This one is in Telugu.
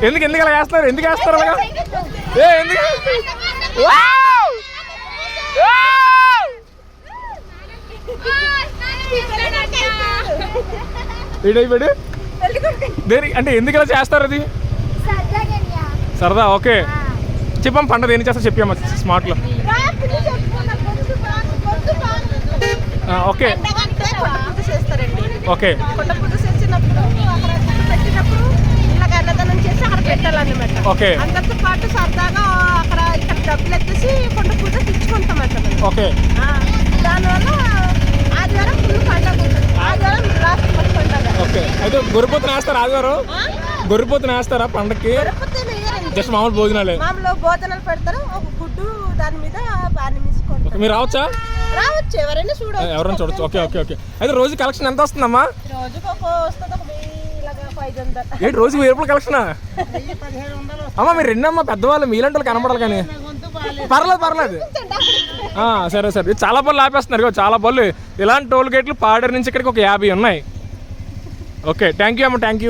ఎందుకు అలా వేస్తారు? ఎందుకు వేస్తారు అలాగా? ఎందుకు ఇడైపోయాడు దేని అంటే ఎందుకు ఇలా చేస్తారు? అది సరదా. ఓకే చెప్పమ్మ, పండుగ దేని చేస్తా చెప్పమ్మా స్మార్ట్లో. ఓకే ఓకే ఓకే అందరితో పాటు సరదాగా అక్కడ ఇక్కడ డబ్బులు ఎత్తేసి కొండ పూజ తెచ్చుకుంటాం అన్నమాట. ఓకే దానివల్ల ఆదివారం ఫుల్ పండుగ ఉంటుంది. ఆదివారం లాస్ట్ పండుగ. ఓకే అయితే గొర్రెపోతుని వేస్తారా ఆదివారం? గొర్రెపోతుని వేస్తారా పండక్కి? జస్ట్ మామూలు భోజనాలే? మామూలు భోజనాలు పెడతారు. ఒక గుడ్డు దాని మీద బాగా మిసుకోండి. మీరు రావచ్చా? రావచ్చు, ఎవరైనా చూడవచ్చు. ఎవరైనా చూడొచ్చు. ఓకే ఓకే ఓకే అయితే రోజు కలెక్షన్ ఎంత వస్తుందమ్మా? రోజుకి వస్తుంది ఒక 500. ఏంటి రోజుకి 1000 రూపాయలు కలెక్షనా? అమ్మా మీరు రెండమ్మా పెద్దవాళ్ళు, మీలాంటి వాళ్ళు కనపడాలి కానీ. పర్లేదు. సరే సరే చాలా బళ్ళు ఆపేస్తున్నారు, చాలా బళ్ళు. ఇలాంటి టోల్ గేట్లు పాడేరు నుంచి ఇక్కడికి ఒక 50 ఉన్నాయి. ఓకే థ్యాంక్ యూ అమ్మ, థ్యాంక్ యూ.